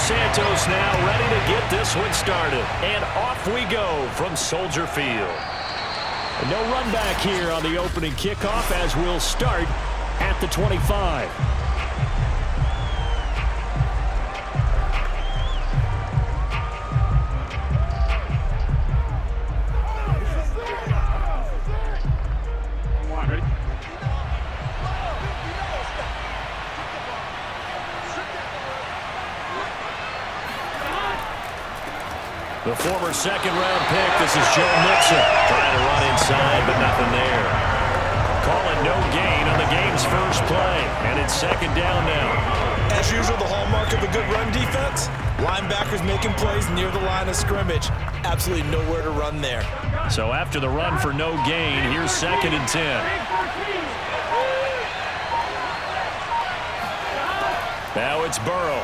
Santos now ready to get this one started. And off we go from Soldier Field. And no run back here on the opening kickoff as we'll start at the 25. The former second-round pick, this is Joe Mixon, trying to run inside, but nothing there. Calling no gain on the game's first play, and it's second down now. As usual, the hallmark of a good run defense, linebackers making plays near the line of scrimmage. Absolutely nowhere to run there. So after the run for no gain, here's second and 10. Now it's Burrow.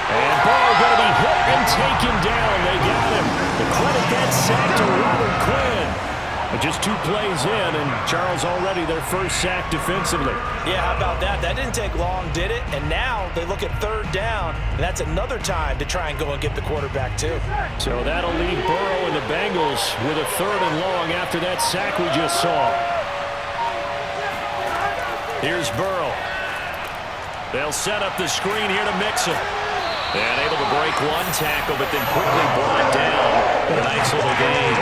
And Burrow going to be hit and taken down. They got him. The credit that sack to Robert Quinn. But just 2 plays in, and Charles already their first sack defensively. Yeah, how about that? That didn't take long, did it? And now they look at third down, and that's another time to try and go and get the quarterback, too. So that'll leave Burrow and the Bengals with a third and long after that sack we just saw. Here's Burrow. They'll set up the screen here to Mixon. And able to break one tackle, but then quickly brought down. A nice little gain.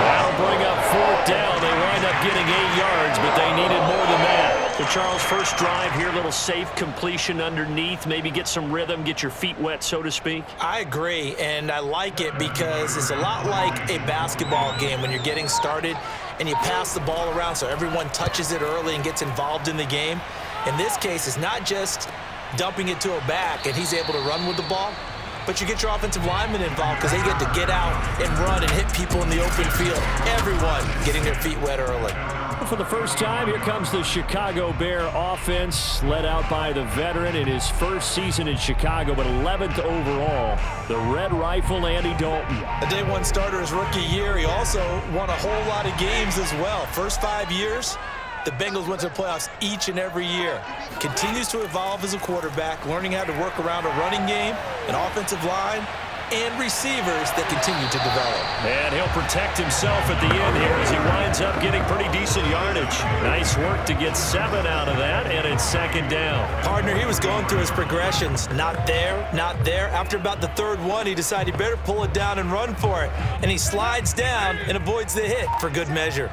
That'll bring up fourth down. They wind up getting 8 yards, but they needed more than that. So, Charles, first drive here, little safe completion underneath. Maybe get some rhythm, get your feet wet, so to speak. I agree, and I like it because it's a lot like a basketball game when you're getting started and you pass the ball around so everyone touches it early and gets involved in the game. In this case, it's not just dumping it to a back and he's able to run with the ball, but you get your offensive linemen involved because they get to get out and run and hit people in the open field. Everyone getting their feet wet early. For the first time, here comes the Chicago Bear offense, led out by the veteran in his first season in Chicago, but 11th overall, the Red Rifle, Andy Dalton. A day one starter his rookie year. He also won a whole lot of games as well. First 5 years, the Bengals went to the playoffs each and every year. Continues to evolve as a quarterback, learning how to work around a running game, an offensive line, and receivers that continue to develop. And he'll protect himself at the end here as he winds up getting pretty decent yardage. Nice work to get 7 out of that, and it's second down. Partner, he was going through his progressions. Not there, not there. After about the third one, he decided he better pull it down and run for it. And he slides down and avoids the hit for good measure.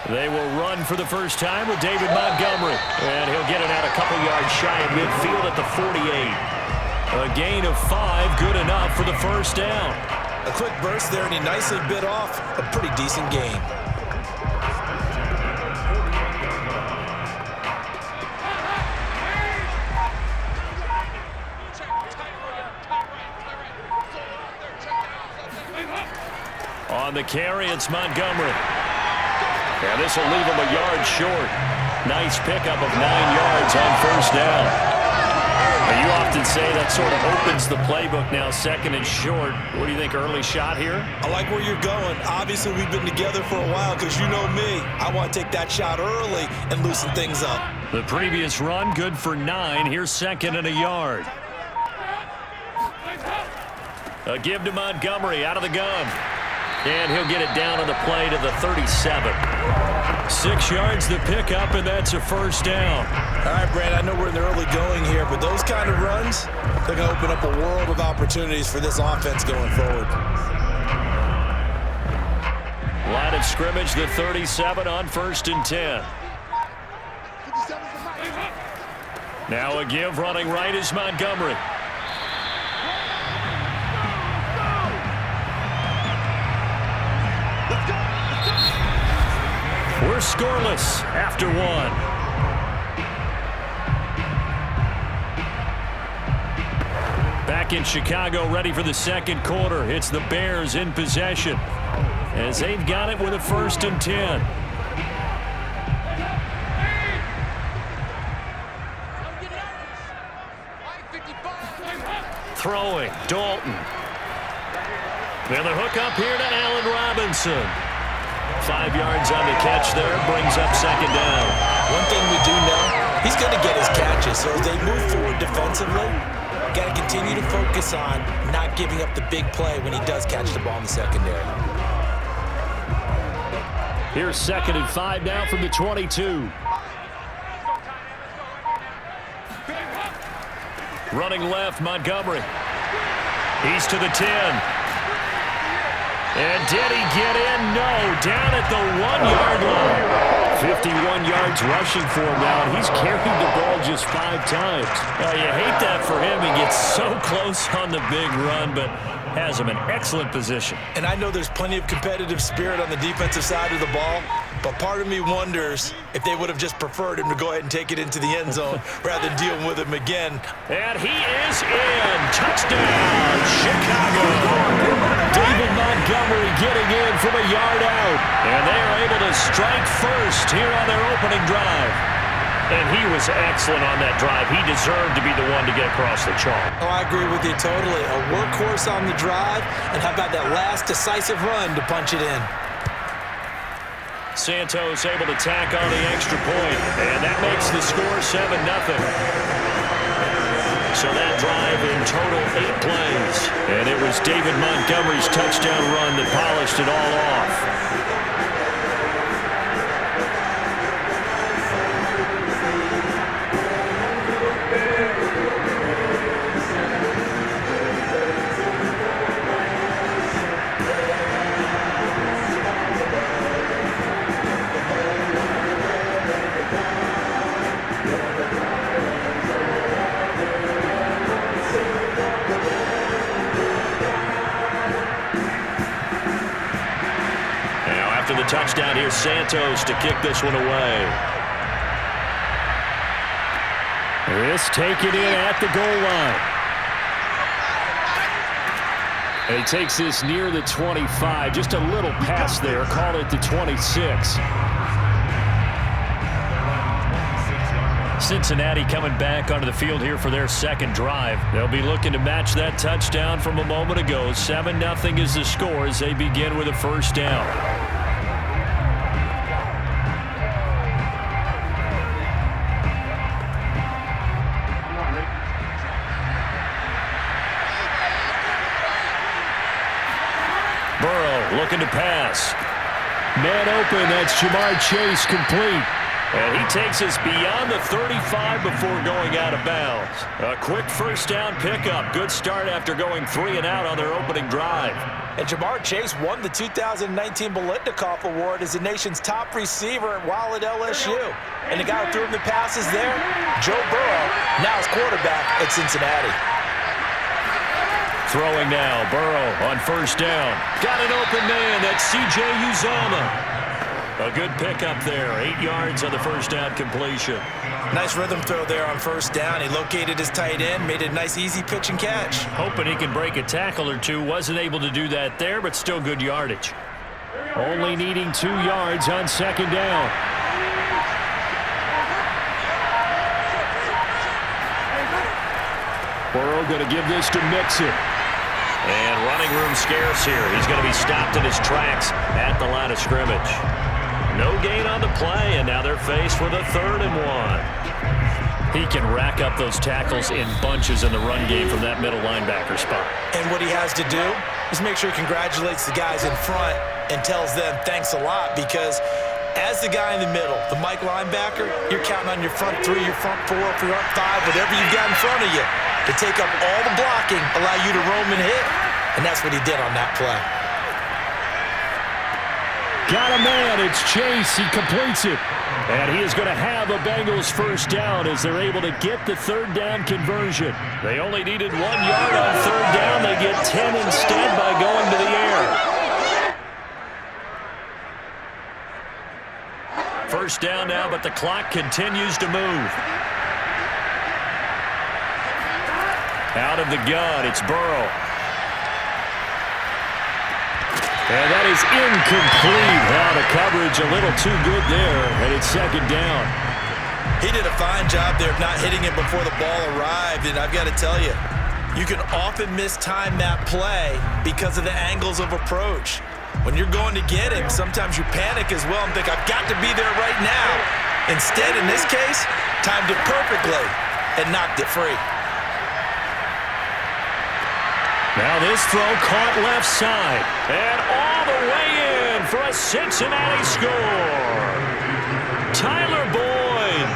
They will run for the first time with David Montgomery. And he'll get it out a couple yards shy of midfield at the 48. A gain of 5, good enough for the first down. A quick burst there, and he nicely bit off a pretty decent gain. On the carry, it's Montgomery. And this will leave him a yard short. Nice pickup of 9 yards on first down. And you often say that sort of opens the playbook now, second and short. What do you think, early shot here? I like where you're going. Obviously, we've been together for a while because you know me. I want to take that shot early and loosen things up. The previous run, good for 9. Here's second and a yard. A give to Montgomery out of the gun. And he'll get it down on the play to the 37. 6 yards the pickup, and that's a first down. All right, Brad, I know we're in the early going here, but those kind of runs, they're going to open up a world of opportunities for this offense going forward. Line of scrimmage, the 37 on first and 10. Now a give running right is Montgomery. We're scoreless after 1. Back in Chicago, ready for the second quarter. It's the Bears in possession as they've got it with a first and 10. Throwing, Dalton. And the hook up here to Allen Robinson. 5 yards on the catch there, brings up second down. One thing we do know, he's going to get his catches. So as they move forward defensively, got to continue to focus on not giving up the big play when he does catch the ball in the secondary. Here's 2nd and 5 now from the 22. Running left, Montgomery. He's to the 10. And did he get in? No, down at the 1-yard line. 51 yards rushing for him now, and he's carried the ball just 5 times. You hate that for him. He gets so close on the big run, but has him in excellent position. And I know there's plenty of competitive spirit on the defensive side of the ball, but part of me wonders if they would have just preferred him to go ahead and take it into the end zone rather than dealing with him again. And he is in. Touchdown, Chicago. David Montgomery getting in from a yard out. And they are able to strike first here on their opening drive. And he was excellent on that drive. He deserved to be the one to get across the chalk. Oh, I agree with you totally. A workhorse on the drive, and how about that last decisive run to punch it in? Santos able to tack on the extra point, and that makes the score 7-0. So that drive in total 8 plays. And it was David Montgomery's touchdown run that polished it all off. The touchdown here, Santos to kick this one away. This taken in at the goal line. And he takes this near the 25, just a little pass there, call it the 26. Cincinnati coming back onto the field here for their second drive. They'll be looking to match that touchdown from a moment ago. 7-0 is the score as they begin with a first down. Looking to pass. Man open, that's Jamar Chase complete. And he takes us beyond the 35 before going out of bounds. A quick first down pickup. Good start after going 3 and out on their opening drive. And Jamar Chase won the 2019 Biletnikoff Award as the nation's top receiver while at LSU. And the guy who threw him the passes there, Joe Burrow, now his quarterback at Cincinnati. Throwing now, Burrow on first down. Got an open man, that's C.J. Uzomah. A good pickup there, 8 yards on the first down completion. Nice rhythm throw there on first down. He located his tight end, made a nice easy pitch and catch. Hoping he can break a tackle or two. Wasn't able to do that there, but still good yardage. Only needing 2 yards on second down. Burrow going to give this to Mixon. And running room scarce here. He's going to be stopped in his tracks at the line of scrimmage. No gain on the play, and now they're faced with a 3rd and 1. He can rack up those tackles in bunches in the run game from that middle linebacker spot. And what he has to do is make sure he congratulates the guys in front and tells them thanks a lot, because as the guy in the middle, the Mike linebacker, you're counting on your front 3, your front 4, your front 5, whatever you've got in front of you to take up all the blocking, allow you to roam and hit. And that's what he did on that play. Got a man, it's Chase, he completes it. And he is going to have a Bengals first down as they're able to get the 3rd down conversion. They only needed 1 yard on 3rd down, they get 10 instead by going to the air. First down now, but the clock continues to move. Out of the gun, it's Burrow. And that is incomplete. Now the coverage a little too good there, and it's second down. He did a fine job there of not hitting it before the ball arrived, and I've got to tell you, you can often mistime that play because of the angles of approach. When you're going to get him, sometimes you panic as well and think, I've got to be there right now. Instead, in this case, timed it perfectly and knocked it free. Now this throw caught left side. And all the way in for a Cincinnati score. Tyler Boyd,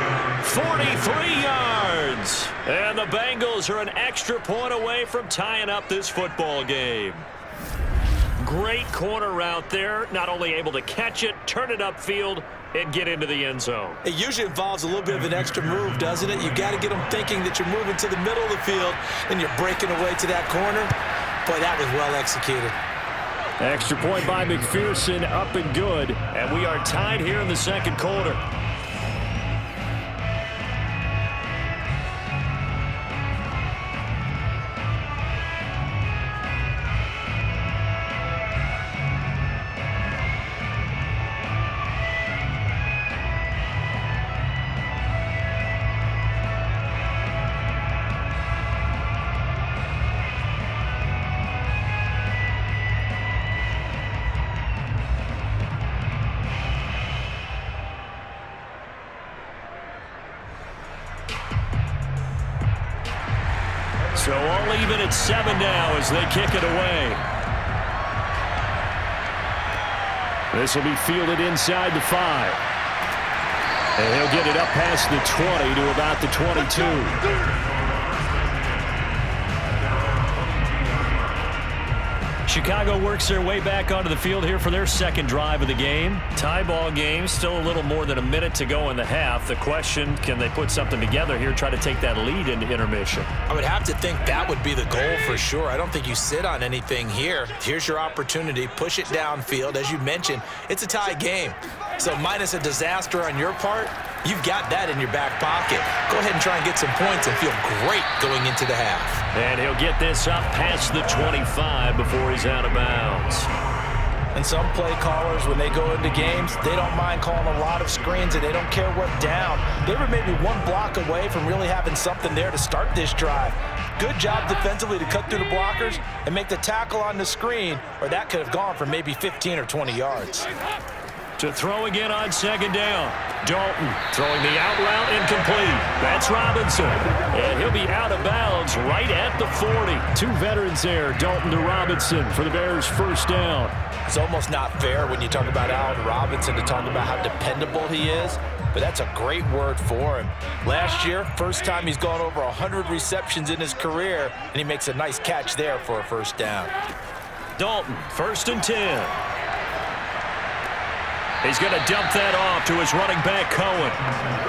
43 yards. And the Bengals are an extra point away from tying up this football game. Great corner route there. Not only able to catch it, turn it upfield, and get into the end zone. It usually involves a little bit of an extra move, doesn't it? You've got to get them thinking that you're moving to the middle of the field and you're breaking away to that corner. Boy, that was well executed. Extra point by McPherson, up and good. And we are tied here in the second quarter. So all even at 7 now as they kick it away. This will be fielded inside the 5. And he'll get it up past the 20 to about the 22. Chicago works their way back onto the field here for their second drive of the game. Tie ball game, still a little more than a minute to go in the half. The question, can they put something together here, try to take that lead into intermission? I would have to think that would be the goal for sure. I don't think you sit on anything here. Here's your opportunity. Push it downfield. As you mentioned, it's a tie game. So minus a disaster on your part, you've got that in your back pocket. Go ahead and try and get some points and feel great going into the half. And he'll get this up past the 25 before he's out of bounds. And some play callers, when they go into games, they don't mind calling a lot of screens and they don't care what down. They were maybe one block away from really having something there to start this drive. Good job defensively to cut through the blockers and make the tackle on the screen, or that could have gone for maybe 15 or 20 yards. To throw again on second down. Dalton throwing the out route incomplete. That's Robinson. And he'll be out of bounds right at the 40. Two veterans there, Dalton to Robinson for the Bears' first down. It's almost not fair when you talk about Allen Robinson to talk about how dependable he is, but that's a great word for him. Last year, first time he's gone over 100 receptions in his career, and he makes a nice catch there for a first down. Dalton, 1st and 10. He's going to dump that off to his running back, Cohen.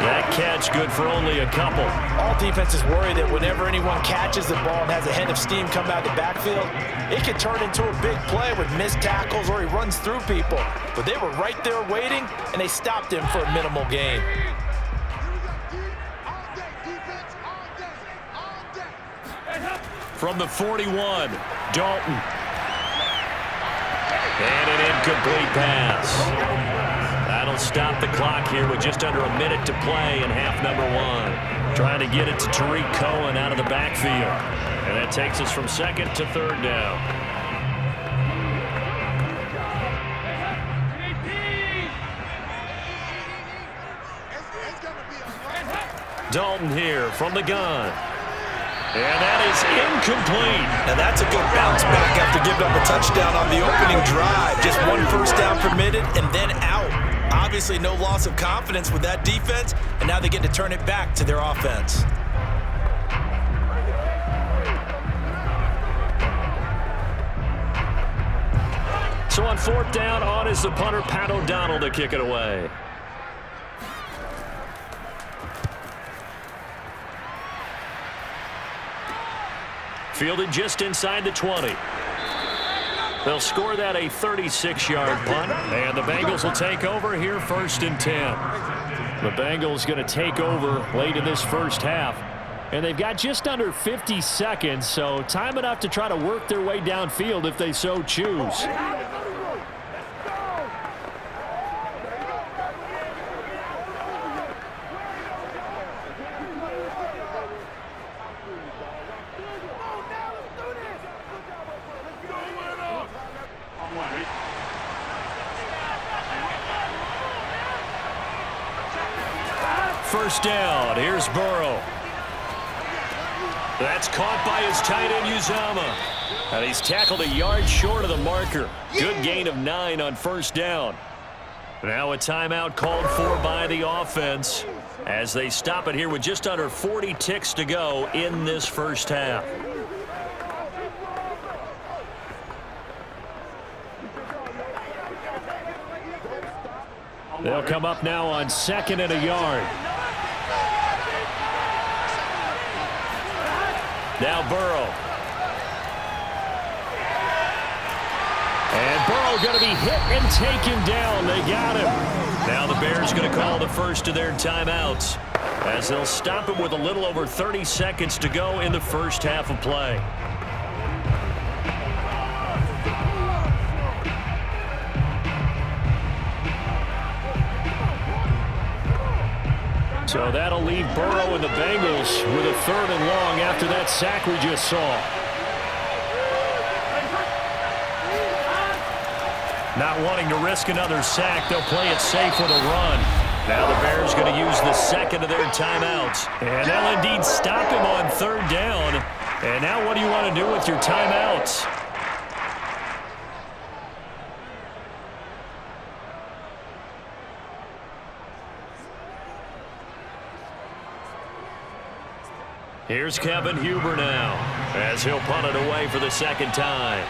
That catch good for only a couple. All defenses worry that whenever anyone catches the ball and has a head of steam come out of the backfield, it can turn into a big play with missed tackles or he runs through people. But they were right there waiting, and they stopped him for a minimal gain. From the 41, Dalton. And an incomplete pass. That'll stop the clock here with just under a minute to play in half number 1. Trying to get it to Tariq Cohen out of the backfield. And that takes us from 2nd to 3rd down. Dalton here from the gun. And that is incomplete. Now that's a good bounce back after giving up a touchdown on the opening drive. Just one first down permitted and then out. Obviously no loss of confidence with that defense, and now they get to turn it back to their offense. So on 4th down, on is the punter, Pat O'Donnell, to kick it away. Fielded just inside the 20. They'll score that a 36-yard punt, and the Bengals will take over here 1st and 10. The Bengals going to take over late in this first half, and they've got just under 50 seconds, so time enough to try to work their way downfield if they so choose. first down. Here's Burrow. That's caught by his tight end, Uzama. And he's tackled a yard short of the marker. Good gain of 9 on first down. Now a timeout called for by the offense as they stop it here with just under 40 ticks to go in this first half. They'll come up now on 2nd and a yard. Now Burrow. And Burrow going to be hit and taken down. They got him. Now the Bears going to call the first of their timeouts as they'll stop him with a little over 30 seconds to go in the first half of play. So that'll leave Burrow and the Bengals with a 3rd and long after that sack we just saw. Not wanting to risk another sack, they'll play it safe with a run. Now the Bears going to use the 2nd of their timeouts. And they'll indeed stop him on 3rd down. And now what do you want to do with your timeouts? Here's Kevin Huber now as he'll punt it away for the 2nd time.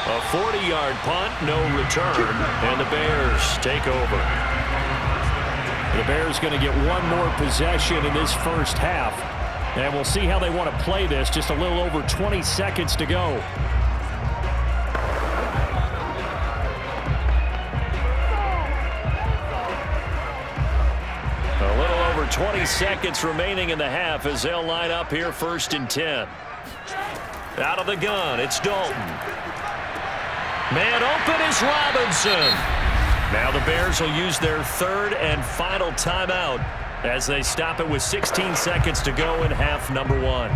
A 40-yard punt, no return, and the Bears take over. The Bears going to get one more possession in this first half, and we'll see how they want to play this. Just a little over 20 seconds to go. A little over 20 seconds remaining in the half as they'll line up here 1st and 10. Out of the gun, it's Dalton. Man open is Robinson. Now the Bears will use their 3rd and final timeout as they stop it with 16 seconds to go in half number 1.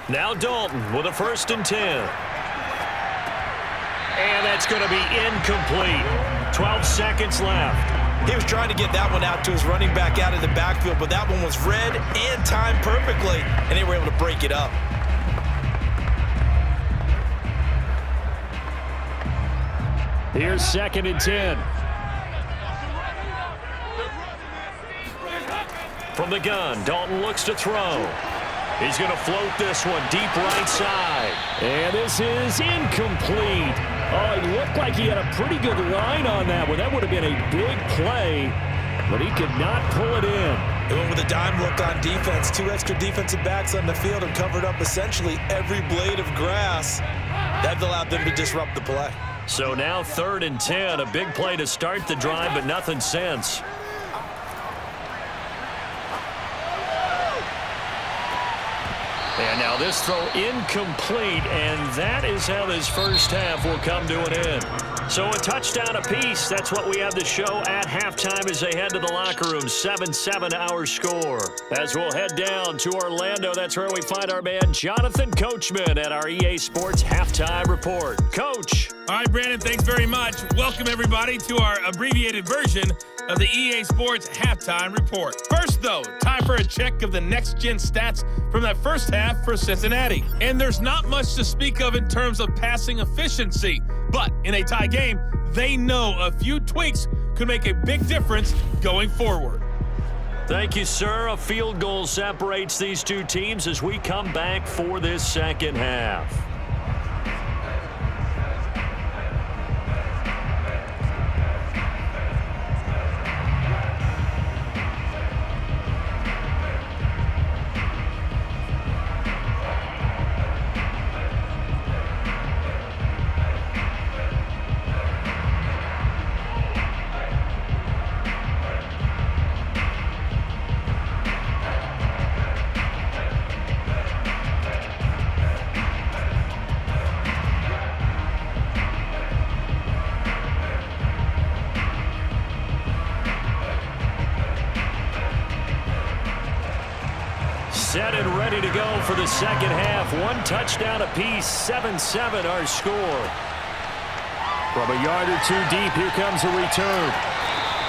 Now Dalton with a 1st and 10. And that's going to be incomplete. 12 seconds left. He was trying to get that one out to his running back out of the backfield, but that one was read and timed perfectly, and they were able to break it up. Here's 2nd and 10. From the gun, Dalton looks to throw. He's going to float this one deep right side. And this is incomplete. Oh, it looked like he had a pretty good line on that one. That would have been a big play, but he could not pull it in. They went with a dime look on defense. 2 extra defensive backs on the field and covered up essentially every blade of grass. That allowed them to disrupt the play. So now 3rd and 10. A big play to start the drive, but nothing since. And now this throw incomplete, and that is how this first half will come to an end. So a touchdown apiece. That's what we have to show at halftime as they head to the locker room. 7-7 our score. As we'll head down to Orlando, that's where we find our man Jonathan Coachman at our EA Sports Halftime Report. Coach. All right, Brandon, thanks very much. Welcome, everybody, to our abbreviated version of the EA Sports Halftime Report. First, though, time for a check of the next-gen stats from that first half for Cincinnati. And there's not much to speak of in terms of passing efficiency, but in a tie game, they know a few tweaks could make a big difference going forward. Thank you, sir. A field goal separates these two teams as we come back for this second half. Set and ready to go for the second half. One touchdown apiece, 7-7 our score. From a yard or two deep, here comes a return.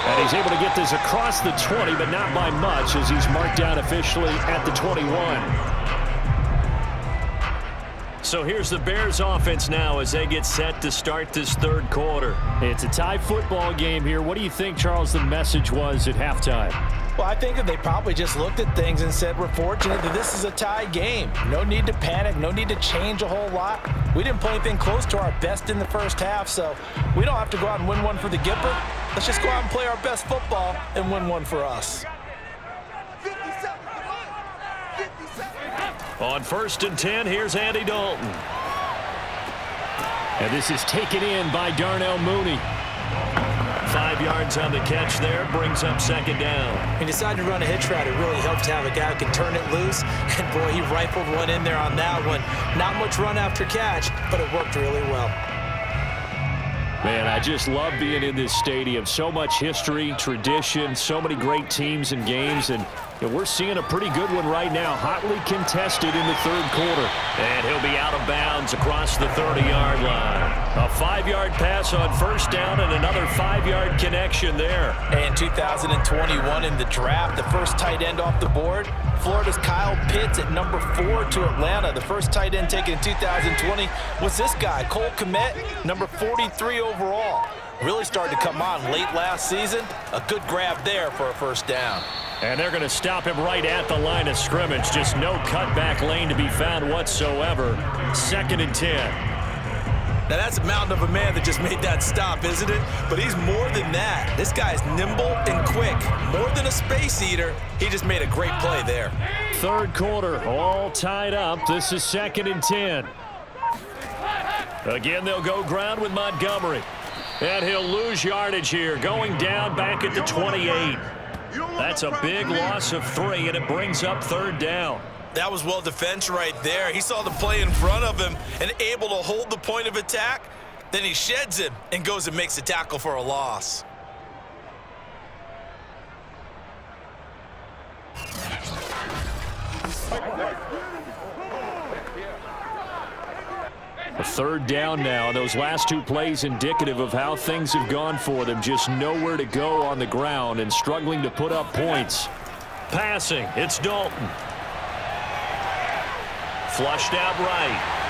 And he's able to get this across the 20, but not by much as he's marked down officially at the 21. So here's the Bears offense now as they get set to start this third quarter. It's a tie football game here. What do you think, Charles, the message was at halftime? Well, I think that they probably just looked at things and said, we're fortunate that this is a tie game. No need to panic. No need to change a whole lot. We didn't play anything close to our best in the first half, so we don't have to go out and win one for the Gipper. Let's just go out and play our best football and win one for us. On 1st and 10, here's Andy Dalton. And this is taken in by Darnell Mooney. 5 yards on the catch there, brings up second down. He decided to run a hitch route. It really helped to have a guy who can turn it loose. And, boy, he rifled one in there on that one. Not much run after catch, but it worked really well. Man, I just love being in this stadium. So much history, tradition, so many great teams and games, and we're seeing a pretty good one right now, hotly contested in the third quarter. And he'll be out of bounds across the 30-yard line. A 5-yard pass on first down and another 5-yard connection there. And 2021 in the draft, the first tight end off the board, Florida's Kyle Pitts at number 4 to Atlanta. The first tight end taken in 2020 was this guy, Cole Kmet, number 43 overall. Really started to come on late last season. A good grab there for a first down. And they're going to stop him right at the line of scrimmage. Just no cutback lane to be found whatsoever. 2nd and 10. Now that's a mountain of a man that just made that stop, isn't it? But he's more than that. This guy's nimble and quick. More than a space eater. He just made a great play there. Third quarter, all tied up. This is 2nd and 10. Again, they'll go ground with Montgomery. And he'll lose yardage here, going down back at the 28. That's a big loss of 3, and it brings up third down. That was well defense right there. He saw the play in front of him and able to hold the point of attack. Then he sheds him and goes and makes a tackle for a loss. A third down now. Those last 2 plays indicative of how things have gone for them. Just nowhere to go on the ground and struggling to put up points. Passing, it's Dalton. Flushed out right.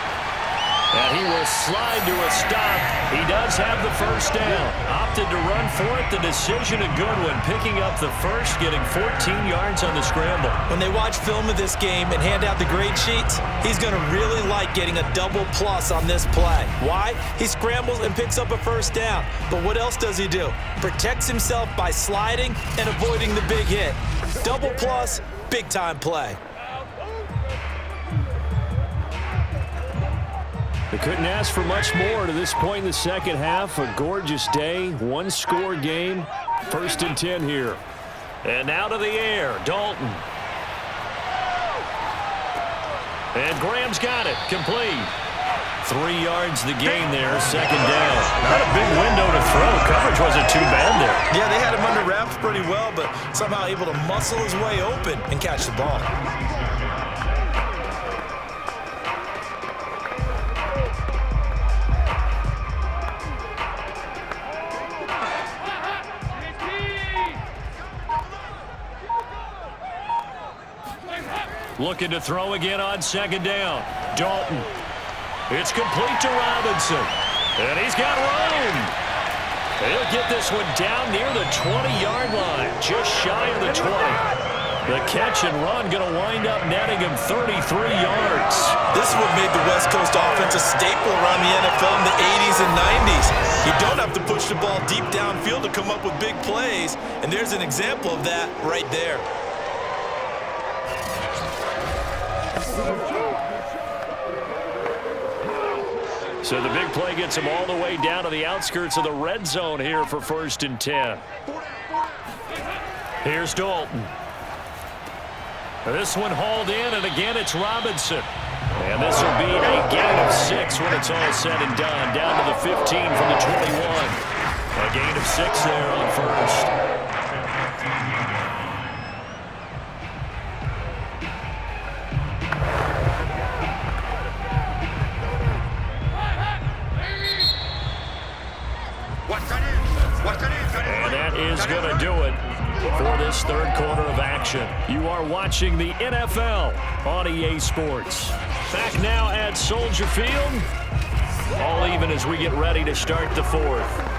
And he will slide to a stop. He does have the first down. Opted to run for it. The decision a good one. Picking up the first, getting 14 yards on the scramble. When they watch film of this game and hand out the grade sheets, he's going to really like getting a double plus on this play. Why? He scrambles and picks up a first down. But what else does he do? Protects himself by sliding and avoiding the big hit. Double plus, big time play. They couldn't ask for much more to this point in the second half. A gorgeous day, 1-score game. 1st and 10 here. And now to the air, Dalton. And Graham's got it, complete. 3 yards the gain there, second down. Not a big window to throw. Coverage wasn't too bad there. Yeah, they had him under wraps pretty well, but somehow able to muscle his way open and catch the ball. Looking to throw again on second down. Dalton. It's complete to Robinson. And he's got room. He'll get this one down near the 20-yard line, just shy of the 20. The catch and run going to wind up netting him 33 yards. This is what made the West Coast offense a staple around the NFL in the 80s and 90s. You don't have to push the ball deep downfield to come up with big plays, and there's an example of that right there. So the big play gets him all the way down to the outskirts of the red zone here for 1st and 10. Here's Dalton. This one hauled in, and again it's Robinson. And this will be a gain of 6 when it's all said and done. Down to the 15 from the 21. A gain of 6 there on first. Nation. You are watching the NFL on EA Sports. Back now at Soldier Field. All even as we get ready to start the fourth.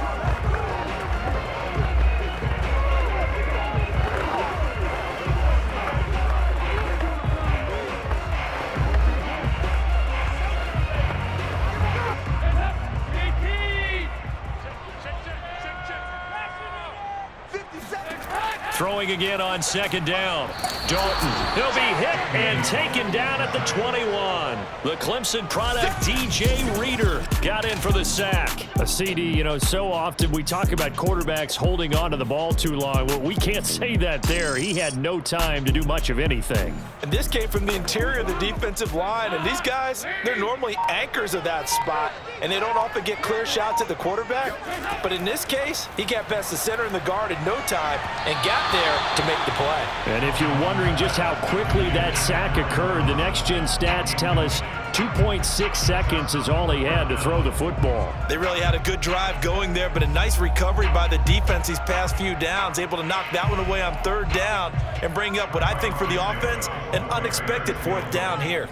Throwing again on second down. Dalton, he'll be hit and taken down at the 21. The Clemson product, DJ Reader, got in for the sack. A CD, so often we talk about quarterbacks holding on to the ball too long. Well, we can't say that there. He had no time to do much of anything. And this came from the interior of the defensive line. And these guys, they're normally anchors of that spot. And they don't often get clear shots at the quarterback. But in this case, he got past the center and the guard in no time and got there to make the play. And if you're wondering just how quickly that sack occurred, the next-gen stats tell us 2.6 seconds is all he had to throw the football. They really had a good drive going there, but a nice recovery by the defense these past few downs, able to knock that one away on third down and bring up what I think for the offense, an unexpected fourth down here.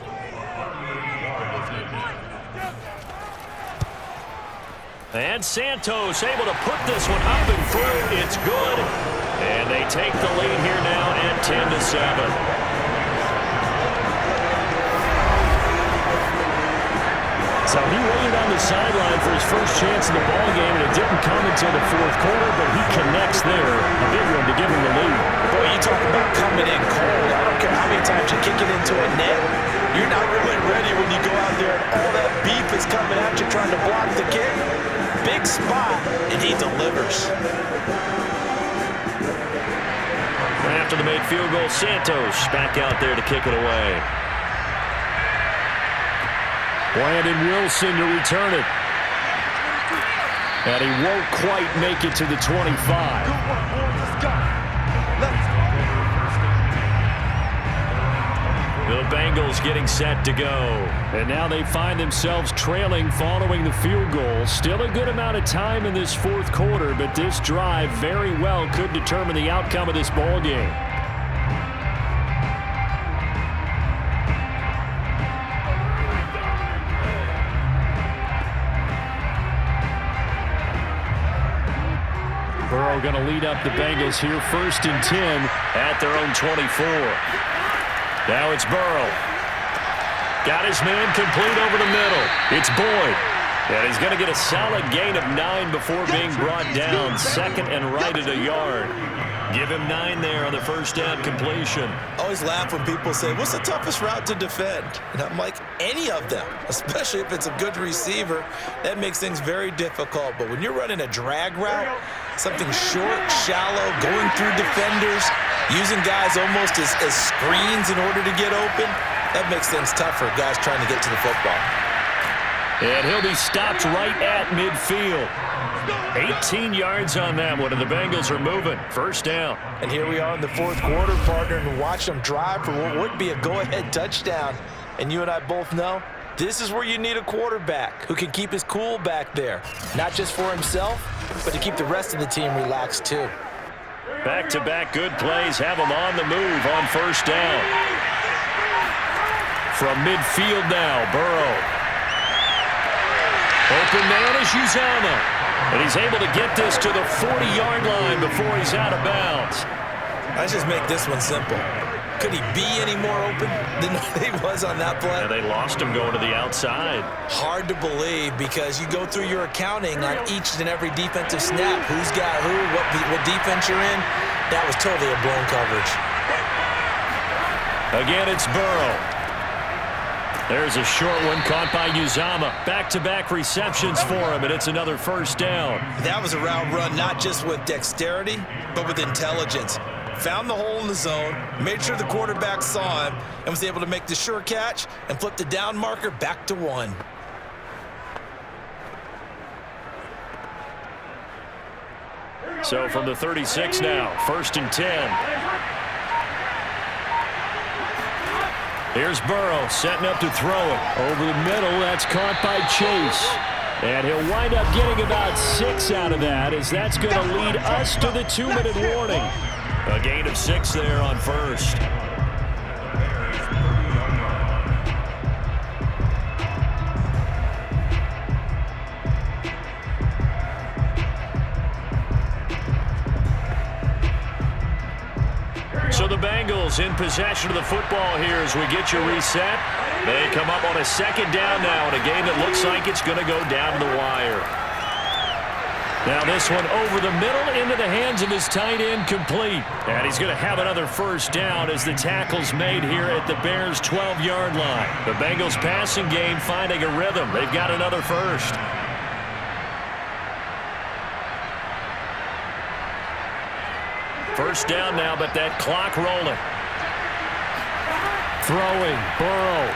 And Santos able to put this one up and through. It's good. And they take the lead here now at 10-7. So he waited on the sideline for his first chance in the ballgame, and it didn't come until the fourth quarter, but he connects there. A big one to give him the lead. Boy, you talk about coming in cold. I don't care how many times you kick it into a net. You're not really ready when you go out there and all that beef is coming at you trying to block the kick. Big spot, and he delivers. After the made field goal, Santos back out there to kick it away. Brandon Wilson to return it. And he won't quite make it to the 25. The Bengals getting set to go. And now they find themselves trailing following the field goal. Still a good amount of time in this fourth quarter, but this drive very well could determine the outcome of this ball game. Burrow going to lead up the Bengals here, 1st and 10 at their own 24. Now it's Burrow. Got his man complete over the middle. It's Boyd. And he's going to get a solid gain of 9 before being brought down. 2nd and right at a yard. Give him 9 there on the first down completion. Always laugh when people say, what's the toughest route to defend? And I'm like, any of them, especially if it's a good receiver. That makes things very difficult. But when you're running a drag route, something short, shallow, going through defenders, using guys almost as screens in order to get open, that makes things tough for guys trying to get to the football. And he'll be stopped right at midfield. 18 yards on that one, and the Bengals are moving. First down. And here we are in the fourth quarter, partner, and watch them drive for what would be a go-ahead touchdown. And you and I both know this is where you need a quarterback who can keep his cool back there, not just for himself, but to keep the rest of the team relaxed too. Back-to-back good plays have them on the move on first down. From midfield now, Burrow. Open man is Uzomah. And he's able to get this to the 40-yard line before he's out of bounds. Let's just make this one simple. Could he be any more open than he was on that play? Yeah, they lost him going to the outside. Hard to believe because you go through your accounting on each and every defensive snap. Who's got who, what defense you're in. That was totally a blown coverage. Again, it's Burrow. There's a short one caught by Uzomah. Back-to-back receptions for him, and it's another first down. That was a route run not just with dexterity, but with intelligence. Found the hole in the zone, made sure the quarterback saw him, and was able to make the sure catch and flip the down marker back to 1. So from the 36 now, 1st and 10. Here's Burrow setting up to throw it. Over the middle, that's caught by Chase. And he'll wind up getting about 6 out of that, as that's going to lead us to the 2-minute warning. A gain of 6 there on first. So the Bengals in possession of the football here as we get you reset. They come up on a second down now in a game that looks like it's going to go down to the wire. Now this one over the middle into the hands of his tight end, complete. And he's going to have another first down as the tackle's made here at the Bears' 12-yard line. The Bengals passing game finding a rhythm. They've got another first. First down now, but that clock rolling. Throwing, Burrow.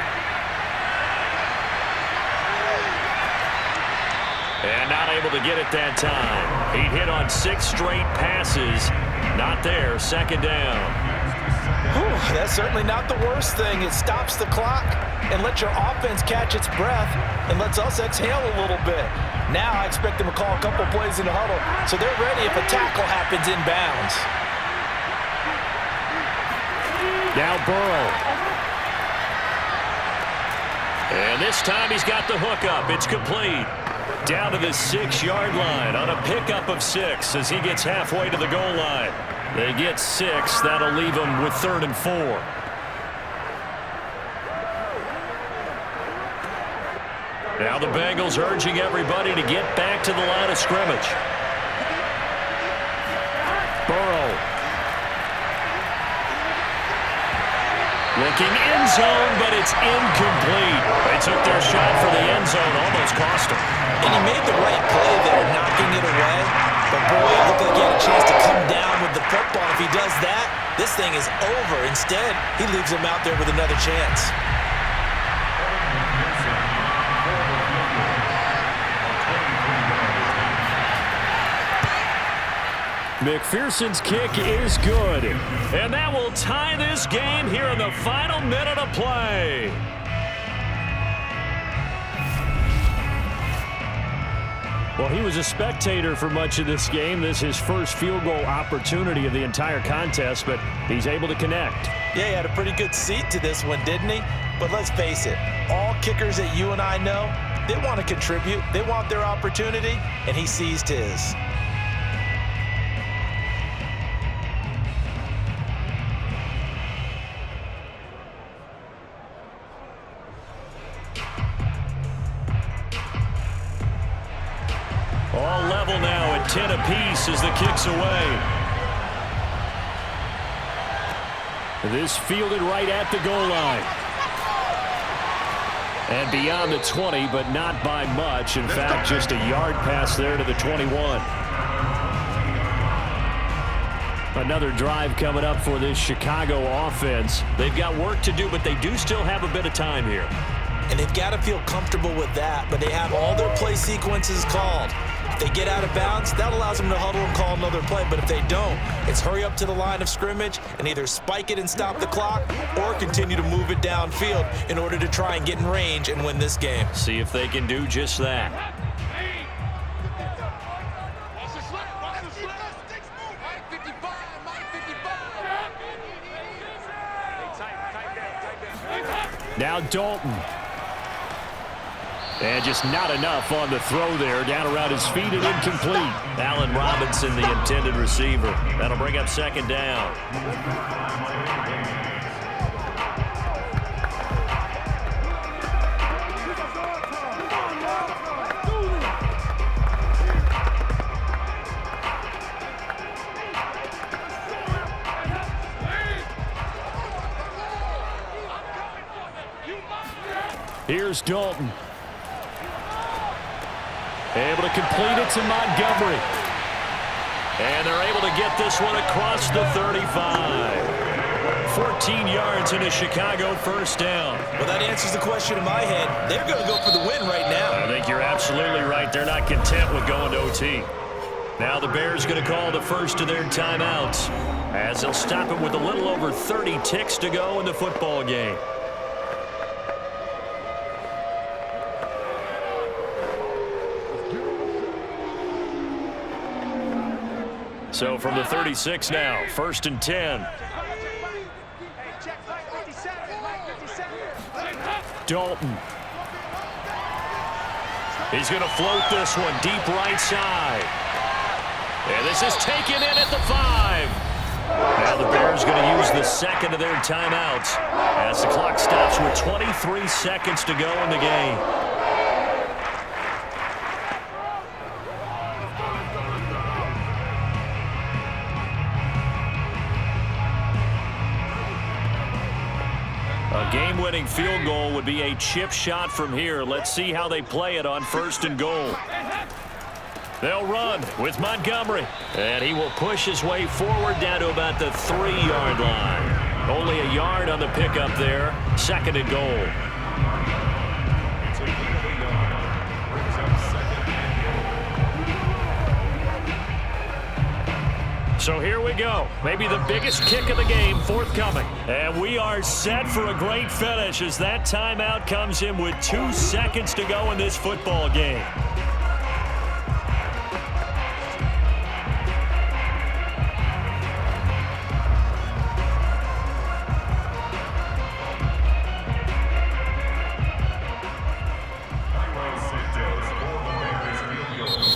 And not able to get it that time. He hit on 6 straight passes. Not there, second down. Whew, that's certainly not the worst thing. It stops the clock and lets your offense catch its breath and lets us exhale a little bit. Now I expect them to call a couple plays in the huddle so they're ready if a tackle happens inbounds. Now Burrow. And this time he's got the hook up. It's complete. Down to the 6-yard line on a pickup of 6 as he gets halfway to the goal line. They get 6. That'll leave them with 3rd and 4. Now the Bengals urging everybody to get back to the line of scrimmage. Burrow. Looking end zone, but it's incomplete. They took their shot for the end zone, almost cost him. And he made the right play there, knocking it away. But boy, it looked like he had a chance to come down with the football. If he does that, this thing is over. Instead, he leaves him out there with another chance. McPherson's kick is good. And that will tie this game here in the final minute of play. Well, he was a spectator for much of this game. This is his first field goal opportunity of the entire contest, but he's able to connect. Yeah, he had a pretty good seat to this one, didn't he? But let's face it, all kickers that you and I know, they want to contribute. They want their opportunity, and he seized his. All level now at 10 apiece as the kick's away. This fielded right at the goal line. And beyond the 20, but not by much. In fact, just a yard pass there to the 21. Another drive coming up for this Chicago offense. They've got work to do, but they do still have a bit of time here. And they've got to feel comfortable with that, but they have all their play sequences called. If they get out of bounds, that allows them to huddle and call another play. But if they don't, it's hurry up to the line of scrimmage and either spike it and stop the clock or continue to move it downfield in order to try and get in range and win this game. See if they can do just that. Now Dalton. And just not enough on the throw there. Down around his feet and incomplete. Allen Robinson, the intended receiver. That'll bring up second down. Here's Dalton. Able to complete it to Montgomery. And they're able to get this one across the 35. 14 yards in a Chicago first down. Well, that answers the question in my head. They're going to go for the win right now. I think you're absolutely right. They're not content with going to OT. Now the Bears going to call the first of their timeouts as they'll stop it with a little over 30 ticks to go in the football game. So from the 36 now, 1st and 10. Dalton. He's going to float this one deep right side. And this is taken in at the 5. Now the Bears going to use the second of their timeouts as the clock stops with 23 seconds to go in the game. A game-winning field goal would be a chip shot from here. Let's see how they play it on 1st and goal. They'll run with Montgomery. And he will push his way forward down to about the 3-yard line. Only a yard on the pickup there. 2nd and goal. So here we go. Maybe the biggest kick of the game forthcoming. And we are set for a great finish as that timeout comes in with 2 seconds to go in this football game.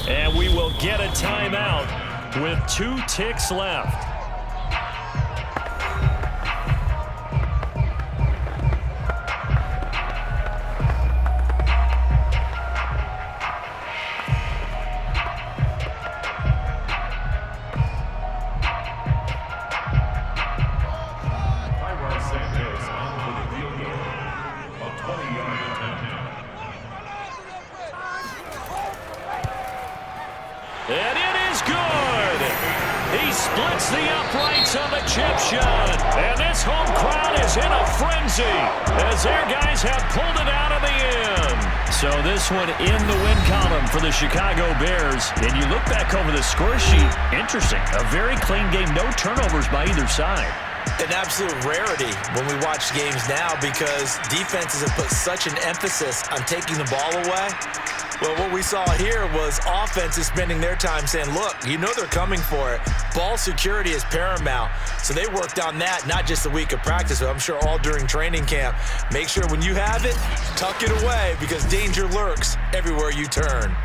And we will get a timeout with 2 ticks left. And it is good. He splits the uprights on the chip shot. And this home crowd is in a frenzy as their guys have pulled it out of the end. So this one in the win column for the Chicago Bears. And you look back over the score sheet. Interesting. A very clean game. No turnovers by either side. An absolute rarity when we watch games now because defenses have put such an emphasis on taking the ball away. Well, what we saw here was offenses spending their time saying, look, you know they're coming for it. Ball security is paramount. So they worked on that, not just a week of practice, but I'm sure all during training camp. Make sure when you have it, tuck it away because danger lurks everywhere you turn.